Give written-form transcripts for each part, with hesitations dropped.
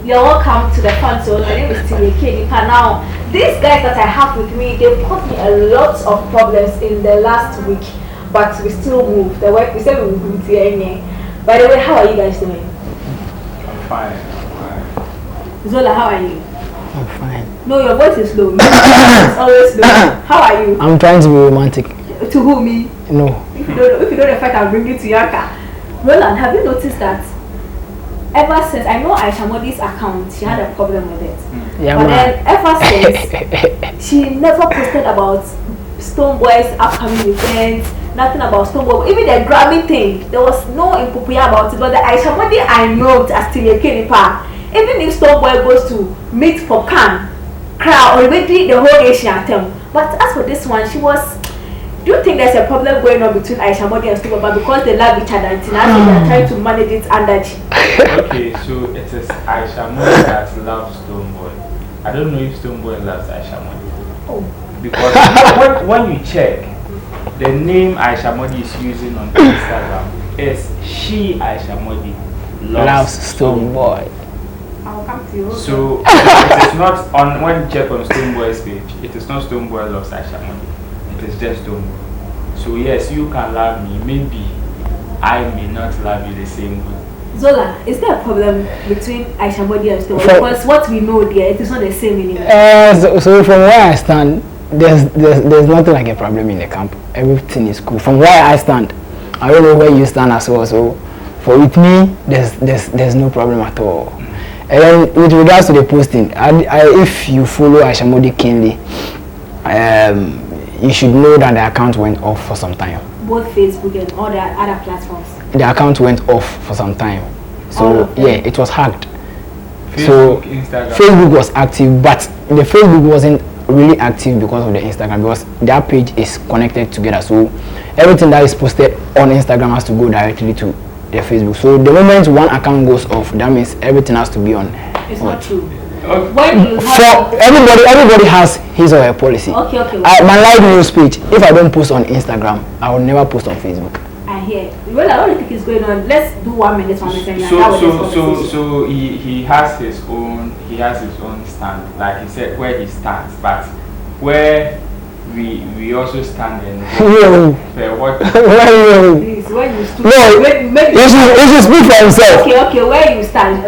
You're welcome to the fun zone. My name is Tileke. Now, these guys that I have with me, they've caused me a lot of problems in the last week, but we still move. The work we said we will do it. By the way, how are you guys doing? I'm fine. Zola, how are you? I'm fine. No, your voice is low. It's always low. How are you? I'm trying to be romantic. To who, me? No. If you don't know the fact, I'll bring it to Yaka. Roland, have you noticed that ever since, I know Aisha Modi's account, she had a problem with it. Yeah, but man. then ever since, she never posted about Stoneboy's upcoming events, nothing about Stoneboy. Even the Grammy thing, there was no impopular about it. But the Aisha Modi I know as Tileke, even if Stoneboy goes to meet for Khan, crowd already the whole nation attempt. But as for this one, she was. Do you think there's a problem going on between Aisha Modi and Stoneboy because they love each other and now they are trying to manage it under? Okay, so it is Aisha Modi that loves Stoneboy. I don't know if Stoneboy loves Aisha Modi. Oh. Because when you check, the name Aisha Modi is using on Instagram is she Aisha Modi loves Stoneboy. I'll come to you. So it is not on when you check on Stoneboy's page, it is not Stoneboy loves Aisha Modi. It is just Stoneboy. So yes, you can love me. Maybe I may not love you the same way. Zola, is there a problem between Aisha Modi and Stoneboy? Because what we know there, it is not the same anymore. So from where I stand, there's nothing like a problem in the camp. Everything is cool. From where I stand, I don't know where you stand as well. So for with me, there's no problem at all. And then with regards to the posting, if you follow Aisha Modi keenly, you should know that the account went off for some time. Both Facebook and all the other platforms. The account went off for some time. So yeah, it was hacked. Facebook, Instagram. Facebook was active, but the Facebook wasn't really active because of the Instagram, because their page is connected together. So everything that is posted on Instagram has to go directly to the Facebook. So the moment one account goes off, that means everything has to be on. It's not true. Okay. When you For everybody has his or her policy. Okay. My live news page, if I don't post on Instagram, I will never post on Facebook. I hear. Well, I don't think it's going on. Let's do 1 minute on this. So he has his own stand, like he said, where he stands, but where we also stand in what Please, where you stand. No, he should speak for himself. Okay, where you stand.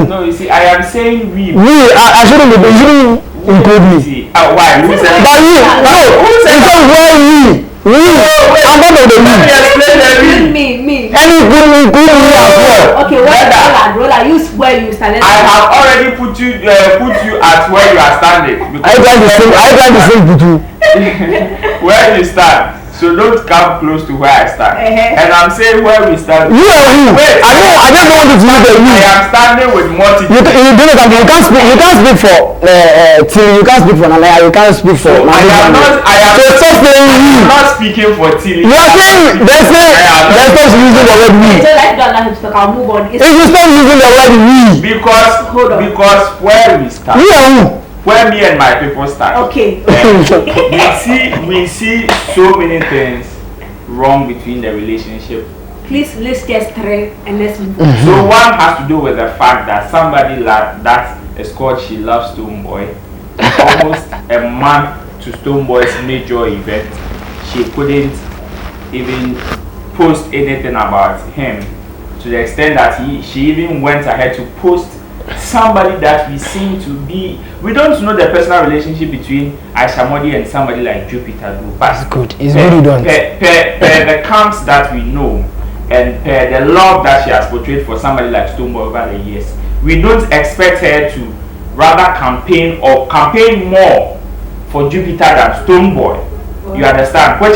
No, you see, I am saying we. I shouldn't include me. See, why? Who said But you, no, because where we, I'm part of the we. Me. Any good me as well. Okay, Roller, use where you stand. I have already put you at where you are standing. I trying to say Butu. Where you stand. So don't come close to where I stand. And I'm saying where we stand. You are who? Wait, I just don't want to know the you. I am standing with multitude. You can't speak for Tilly, you can't speak for Nana, you can't speak for I am not speaking for Tilly. You are saying there's no using the word we. I'll move on. If you stop using the word we. Because where we stand. You are who? Where me and my people stand. Okay. we see so many things wrong between the relationship. Please let's just try and let's move on. So one has to do with the fact that somebody that is called She Loves Stoneboy, almost a month to Stoneboy's major event, she couldn't even post anything about him, to the extent that she even went ahead to post somebody that we seem to be. We don't know the personal relationship between Aisha Modi and somebody like Jupiter do. That's good. It's good you don't. Per the camps that we know and per the love that she has portrayed for somebody like Stoneboy over the years, we don't expect her to rather campaign more for Jupiter than Stoneboy. You understand? Which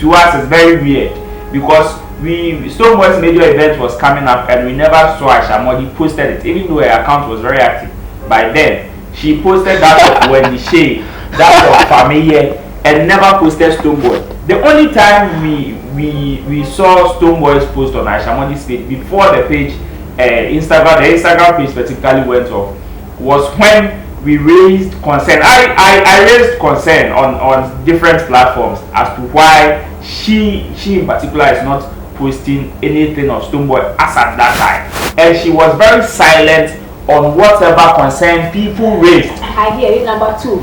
to us is very weird, because Stoneboy's major event was coming up and we never saw Aisha Modi posted it, even though her account was very active. By then, she posted that of Wendy Shea, that of Familia, and never posted Stoneboy. The only time we saw Stoneboy's post on Aisha Modi's page before the page, the Instagram page specifically went off, was when we raised concern. I raised concern on different platforms as to why she in particular is not posting anything of Stoneboy as at that time. and she was very silent on whatever concern people raised. I hear you. Number two.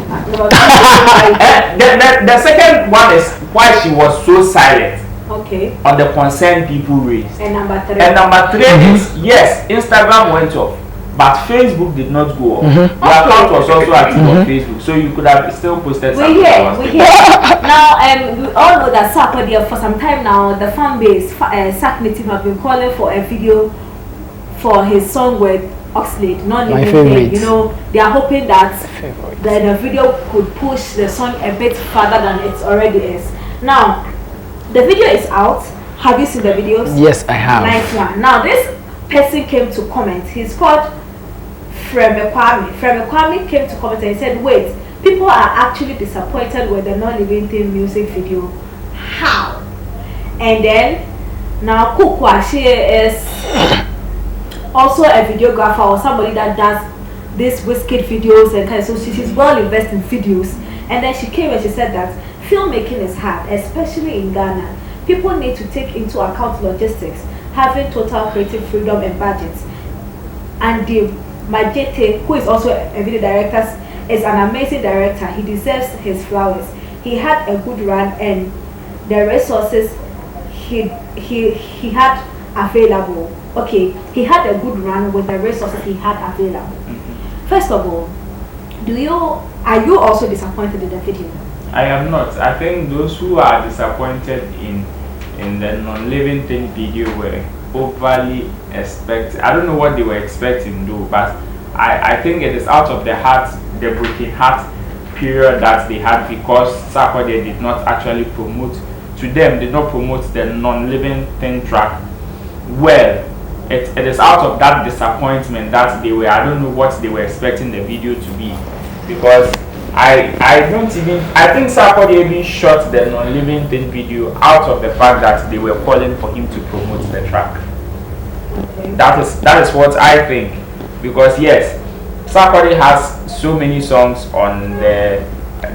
The second one is why she was so silent. Okay. On the concern people raised. And number three. And number three is yes, Instagram went off, but Facebook did not go off. Your account was also active on Facebook, so you could have still posted something. We hear. Now, we all know that Sarkodie for some time now, the fan base, Sark Native have been calling for a video for his song with Oxlade, not My living favorite. thing. You know, they are hoping that the video could push the song a bit further than it already is. Now, the video is out. Have you seen the videos? Yes, I have. Nice one. Now, this person came to comment. He's called Freme Kwame. Freme Kwame came to comment and he said, wait, people are actually disappointed with the non-living thing music video. How? And then, now Kukwa, she is also a videographer or somebody that does these Wizkid videos and kind of, so she's well invested in videos. And then she came and she said that filmmaking is hard, especially in Ghana. People need to take into account logistics, having total creative freedom and budgets. And the Majete, who is also a video director, is an amazing director. He deserves his flowers. He had a good run and the resources he had available. Okay, he had a good run with the resources he had available. First of all, are you also disappointed in the video? I am not. I think those who are disappointed in the non-living thing video were overly expecting. I don't know what they were expecting though, but I think it is out of the heart, the broken heart period that they had, because Sarkodie did not actually promote the non-living thing track well. It is out of that disappointment that they were, I don't know what they were expecting the video to be, because I think Sarkodie even shot the non-living thing video out of the fact that they were calling for him to promote the track. Okay. That is what I think, because yes, Sarkodie has so many songs on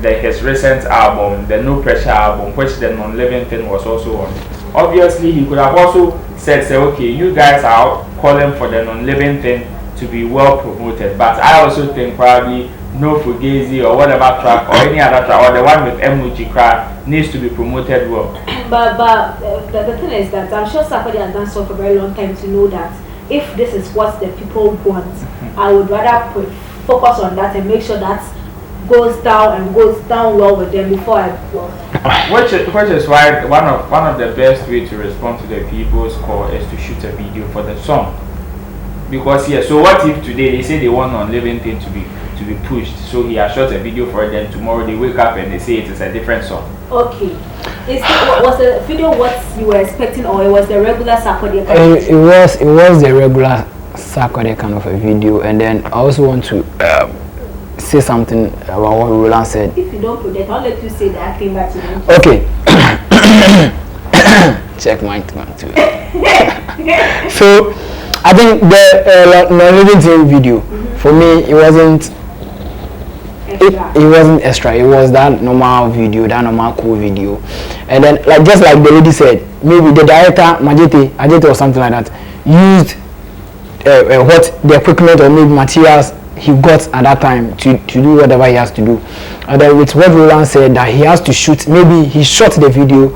his recent album, the No Pressure album, which the non-living thing was also on. Obviously, he could have also said, okay, you guys are calling for the non-living thing to be well promoted, but I also think probably No Fugazi or whatever track or any other track or the one with Emoji Cry needs to be promoted well. But the thing is that I'm sure Sarkodie has done so for a very long time to know that if this is what the people want, I would rather focus on that and make sure that goes down well with them before I go. Which is why one of the best way to respond to the people's call is to shoot a video for the song. Because so what if today they say they want non-living thing to be pushed, so he has shot a video for them, tomorrow they wake up and they say it is a different song. Okay. Was the video what you were expecting, or it was the regular Sarkodie kind of it was the regular Sarkodie kind of a video. And then I also want to say something about what Roland said. If you don't protect, I'll let you say that I came back to them. Okay. Check my too. So I think the non-living thing video, for me, it wasn't extra. It was that normal video, that normal cool video. And then, just like the lady said, maybe the director Majete or something like that used what the equipment or maybe materials he got at that time to do whatever he has to do. And then with what Roland said, that he has to shoot, maybe he shot the video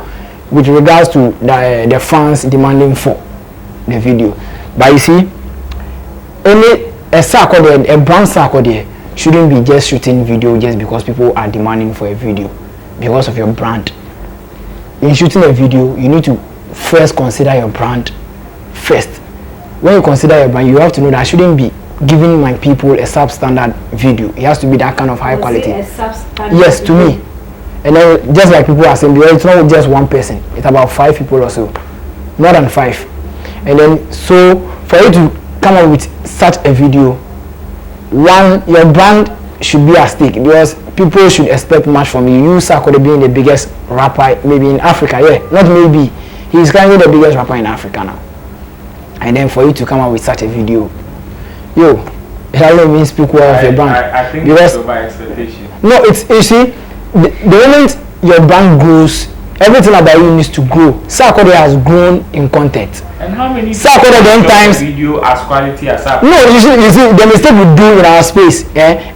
with regards to the fans demanding for the video. But you see, a Sarkodie, a brand Sarkodie shouldn't be just shooting video just because people are demanding for a video because of your brand. In shooting a video, you need to first consider your brand first. When you consider your brand, you have to know that I shouldn't be giving my people a substandard video. It has to be that kind of high quality. Yes, to me. And then just like people are saying, because it's not just one person, it's about 5 people or so, more than 5. And then so for you to come up with such a video, one, your brand should be at stake, because people should expect much from you. You, Sarkodie, being the biggest rapper maybe in Africa, not maybe, he's currently the biggest rapper in Africa now. And then for you to come up with such a video, it only means speak well of your brand. I think it's over expectation. No, it's, you see, the moment your brand grows everything about you needs to grow. Sarkodie has grown in content. And how many Sarkodie then times video as quality as Sarkodie? No, you see the mistake we do in our space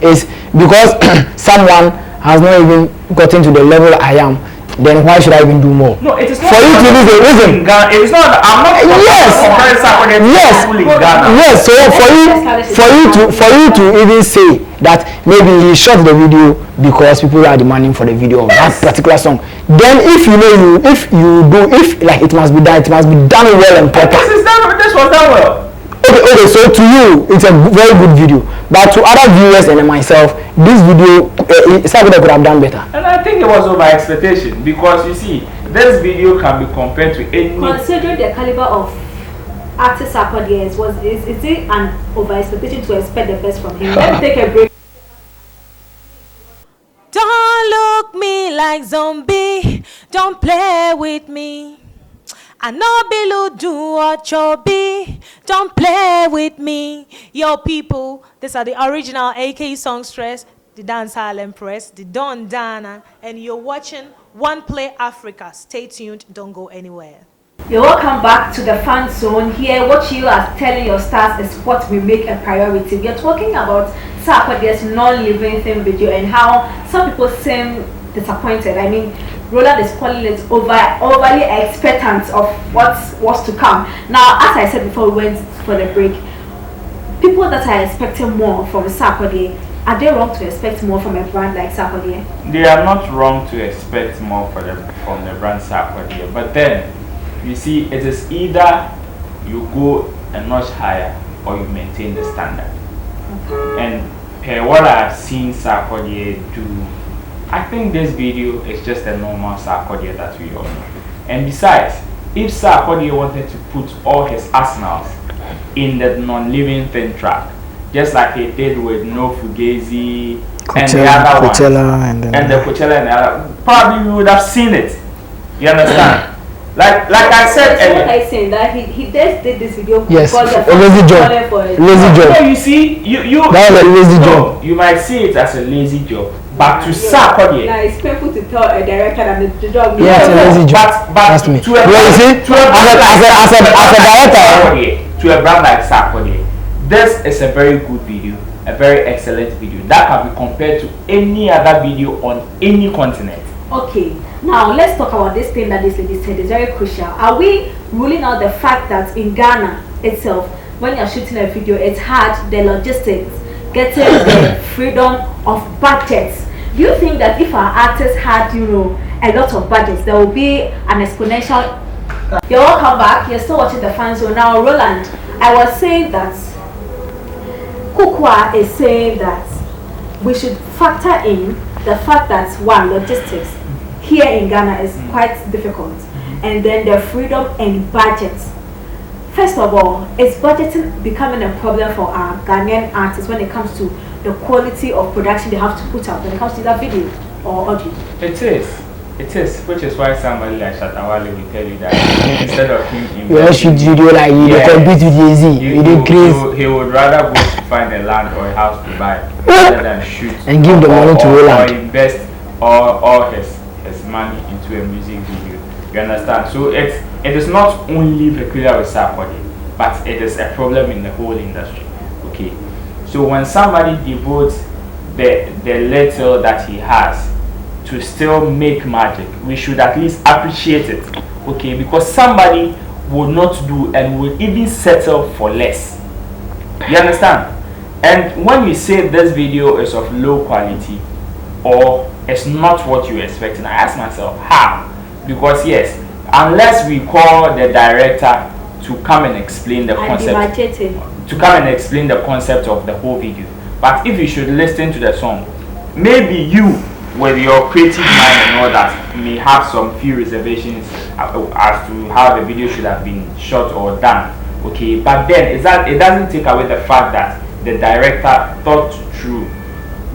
is because someone has not even gotten to the level I am. Then why should I even do more? No, it is not for you to lose the reason. It is not. I'm not comparing Sarkodie to people in Ghana. Yes. So for you to even say that maybe he shot the video because people are demanding for the video of that particular song. Then if it must be done well and proper. This was done well. Okay, so to you, it's a very good video. But to other viewers and myself, this video, Sarkodie could have done better. And I think it was over expectation because you see, this video can be compared to any. Considering the caliber of artist Sarkodie is it an over expectation to expect the best from him? Let's take a break. Don't look me like zombie, don't play with me. I know Bilu do or chobi. Don't play with me. Yo, people, these are the original AK songstress, the Dancehall Empress, the Don Dana, and you're watching OnePlay Africa. Stay tuned, don't go anywhere. You're welcome back to the fan zone. Here, what you are telling your stars is what we make a priority. We are talking about Sarkodie's non-living theme video and how some people seem disappointed. I mean, Roland is calling it overly expectant of what's to come. Now, as I said before we went for the break, people that are expecting more from Sarkodie, are they wrong to expect more from a brand like Sarkodie? They are not wrong to expect more from the brand Sarkodie, but then you see, it is either you go a notch higher or you maintain the standard. Okay. And per what I have seen Sarkodie do, I think this video is just a normal Sarkodie that we all know. And besides, if Sarkodie wanted to put all his arsenals in the non-living thing track, just like he did with No Fugazi and the other Coachella and the Coachella and the other, probably we would have seen it. You understand? Like I said earlier. What I saying that he just did this video yes, because a lazy job. Lazy job. So you see, you that was a lazy job. You might see it as a lazy job, but to Sarkodie, now it's painful to tell a director that the job. Yeah, it's a lazy job. But trust me. To a brand like Sarkodie, this is a very good video, a very excellent video that can be compared to any other video on any continent. Okay, now let's talk about this thing that this lady said is very crucial. Are we ruling out the fact that in Ghana itself, when you're shooting a video, it's hard, the logistics, getting the freedom of budgets? Do you think that if our artists had, a lot of budgets, there will be an exponential? You're welcome back. You're still watching the fan zone. Now, Roland, I was saying that Kukwa is saying that we should factor in the fact that one, logistics here in Ghana is quite difficult, and then the freedom and budget. First of all, is budgeting becoming a problem for our Ghanaian artists when it comes to the quality of production they have to put out when it comes to that video or audio? It is, which is why somebody like Shatawale will tell you that instead of him shoot video like you compete with Jay-Z, you do crazy. He would rather go to find a land or a house to buy rather than shoot and give the money to Roland or invest all his money into a music video. You understand? So it is not only peculiar with Sarkodie, but it is a problem in the whole industry. Okay, so when somebody devotes the little that he has to still make magic, we should at least appreciate it. Okay, because somebody will not do and will even settle for less. You understand? And when you say this video is of low quality or it's not what you expecting, I ask myself how. Because yes, unless we call the director to come and explain the concept, of the whole video. But if you should listen to the song, maybe you with your creative mind and all that may have some few reservations as to how the video should have been shot or done. Okay, but then it doesn't take away the fact that the director thought through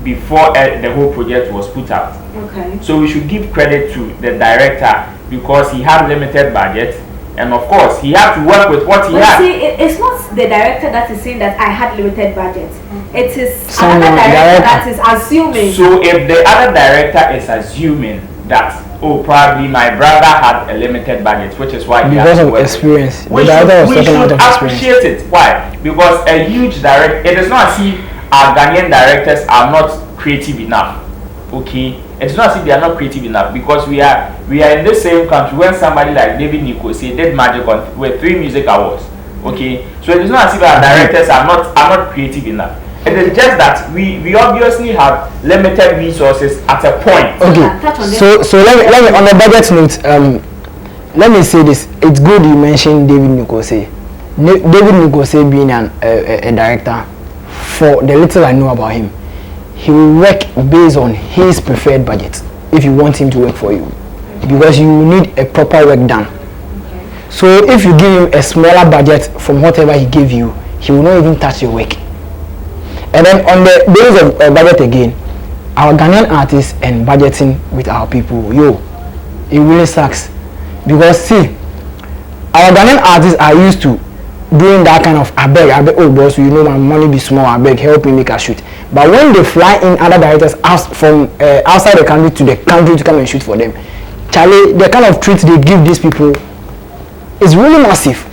before the whole project was put out. Okay. So we should give credit to the director because he had limited budget, and of course he had to work with what he had. See, it's not the director that is saying that I had limited budget. It is another director that is assuming. So if the other director is assuming that oh, probably my brother had a limited budget, which is why because of experience. We should appreciate it. Why? Because a huge it is not as if our Ghanaian directors are not creative enough. Okay, it's not as if they are not creative enough, because we are in the same country. When somebody like David Nikose did Magic with 3 music awards. Okay, so it is not as if our directors are not creative enough. It is just that we obviously have limited resources at a point. Okay, so let me on the budget note, let me say this. It's good you mentioned David Nikose. David Nikose being a director, for the little I know about him, he will work based on his preferred budget if you want him to work for you, because you need a proper work done. So if you give him a smaller budget from whatever he gave you, he will not even touch your work. And then on the basis of budget again, our Ghanaian artists and budgeting with our people, it really sucks. Because see, our Ghanaian artists are used to doing that kind of I beg, oh boss, you know my money be small, I beg, help me make a shoot. But when they fly in other directors from outside the country to the country to come and shoot for them, Charlie, the kind of treat they give these people is really massive.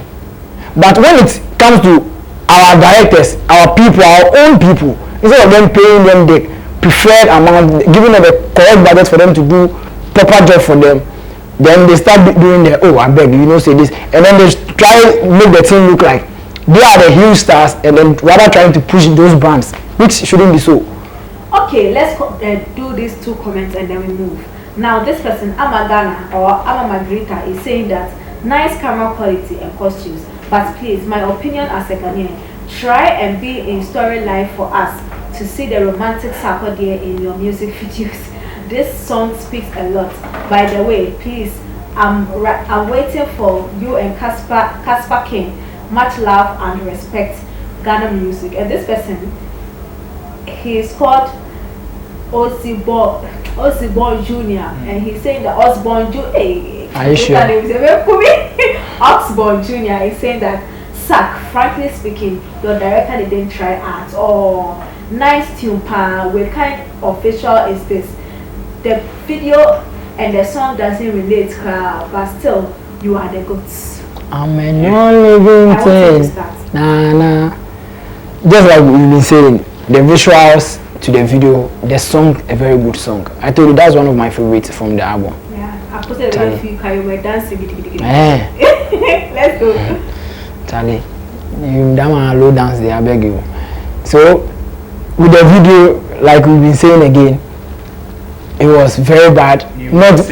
But when it comes to our directors, our people, our own people, instead of them paying them the preferred amount, giving them the correct budget for them to do proper job for them, then they start doing the I beg, say this, and then they try make the team look like they are the huge stars, and then rather trying to push those brands, which shouldn't be so. Okay, let's do these 2 comments and then we move. Now this person, Amagana or Amamadrita, is saying that nice camera quality and costumes, but please, my opinion as a Ghanaian, try and be in storyline for us to see the romantic Sarkodie in your music videos. This song speaks a lot. By the way, please, I'm waiting for you and Casper King. Much love and respect, Ghana music. And this person, he is called Osborne Jr. And he's saying that Osborne Jr. Are you sure? Osborne Jr. is saying that, Sack, frankly speaking, your director didn't try at all. Nice tune, pa. What kind of visual is this? The video and the song doesn't relate, but still, you are the goods. I'm a non-living thing. Nah. Just like we've been saying, the visuals to the video, the song, a very good song. I told you that's one of my favorites from the album. Yeah, I posted a few you were dancing. Let's go. Charlie, you damn low dance there, I beg you. So, with the video, like we've been saying again, it was very bad. Not as.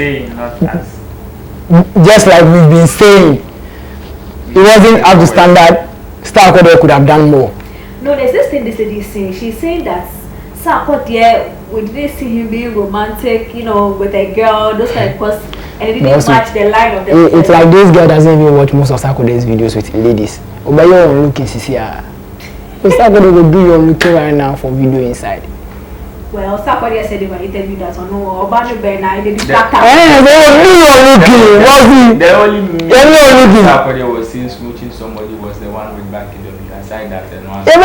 Just like we've been saying, it wasn't up to standard. Sarkodie could have done more. No, there's this thing this lady is saying. She's saying that Sarkodie, we didn't see him being romantic, with a girl, those kind of posts, and it didn't match the line of the. It's like this girl doesn't even watch most of Sarkodie's videos with ladies. But you're looking, Cecilia. Sarkodie will do your looking right now for video inside. Well, Sarkodie said in my interview that Obano Bernard did the only Sarkodie was seen smooching somebody was the one with back in the aside that and one. Aside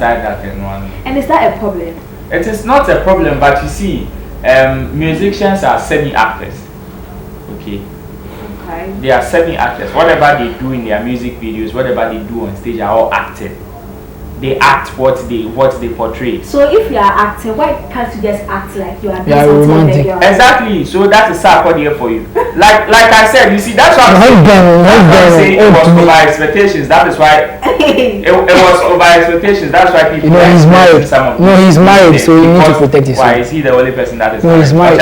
that and one. And is that a problem? It is not a problem, but you see, musicians are semi-actors. Okay. They are semi-actors. Whatever they do in their music videos, whatever they do on stage are all acted. They act what they portray. So if you are acting, why can't you just act like you are doing romantic? Exactly. So that is Sarkodie for you. Like I said, you see, that's why I'm saying it was over expectations. That is why it was over expectations. That's why people. He's married. He's married, so you need to protect his. Why is he the only person that is? No, he's married.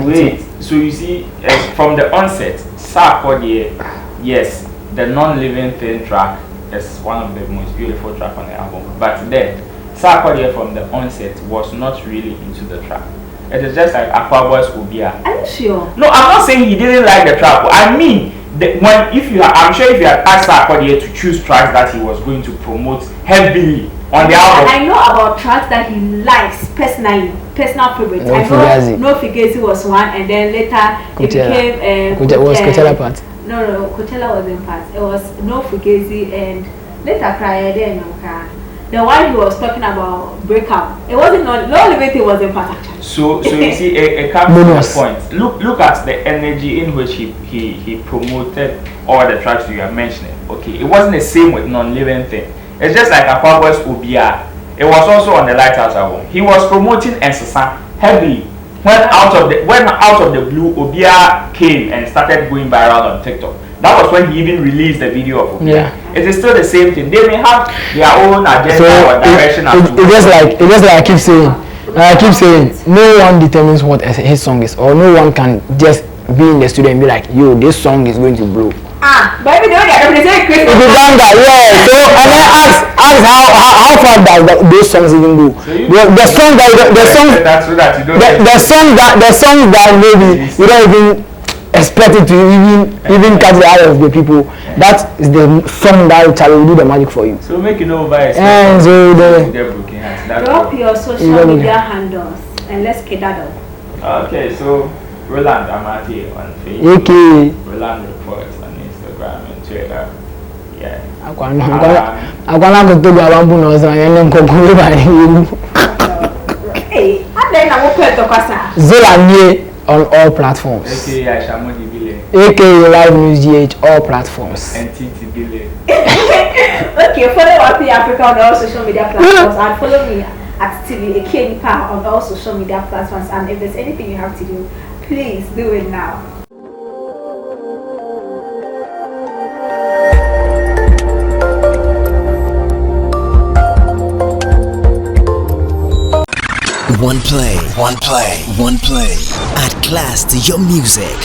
Wait. So you see, from the onset, Sarkodie, yes. The non-living thing track is one of the most beautiful tracks on the album. But then, Sarkodie from the onset was not really into the track. It is just like Aquaboy's Ubia. Are you sure? No, I'm not saying he didn't like the track. I mean, I'm sure if you had asked Sarkodie to choose tracks that he was going to promote heavily on the album. I know about tracks that he likes personally, personal favorites. I know No Fugazi was one, and then later it became Coachella part. No, Coachella wasn't part. It was No Fugazi and later Cry then The one he was talking about breakup, it wasn't no living thing wasn't part actually. So you see, it comes to the point. Look at the energy in which he promoted all the tracks you are mentioning. Okay, it wasn't the same with non-living thing. It's just like Akwabo's Obia. It was also on the Lighthouse album. He was promoting Ensasa heavily. When out of the blue, Obia came and started going viral on TikTok. That was when he even released the video of Obia. Yeah. It is still the same thing. They may have their own agenda or direction. It's just like I keep saying, no one determines what his song is, or no one can just be in the studio and be like, yo, this song is going to blow. But if you don't get it, If you done that, yeah. So and then ask how far does those songs even go? So the song that maybe you don't even expect it to even catch the eye of the people. That is the song that will do the magic for you. So make it over. And so drop your social media handles and let's get that up. Okay, so Roland Amati on Facebook. Okay. Roland Reports on Instagram and Twitter. Yeah. Hey, and then I will put the question. Zolanye on all platforms. AKA Live News GH, all platforms. Okay, follow Wapi Africa on all social media platforms and follow me at TV Akenipa on all social media platforms. And if there's anything you have to do, please do it now. OnePlay. At class to your music.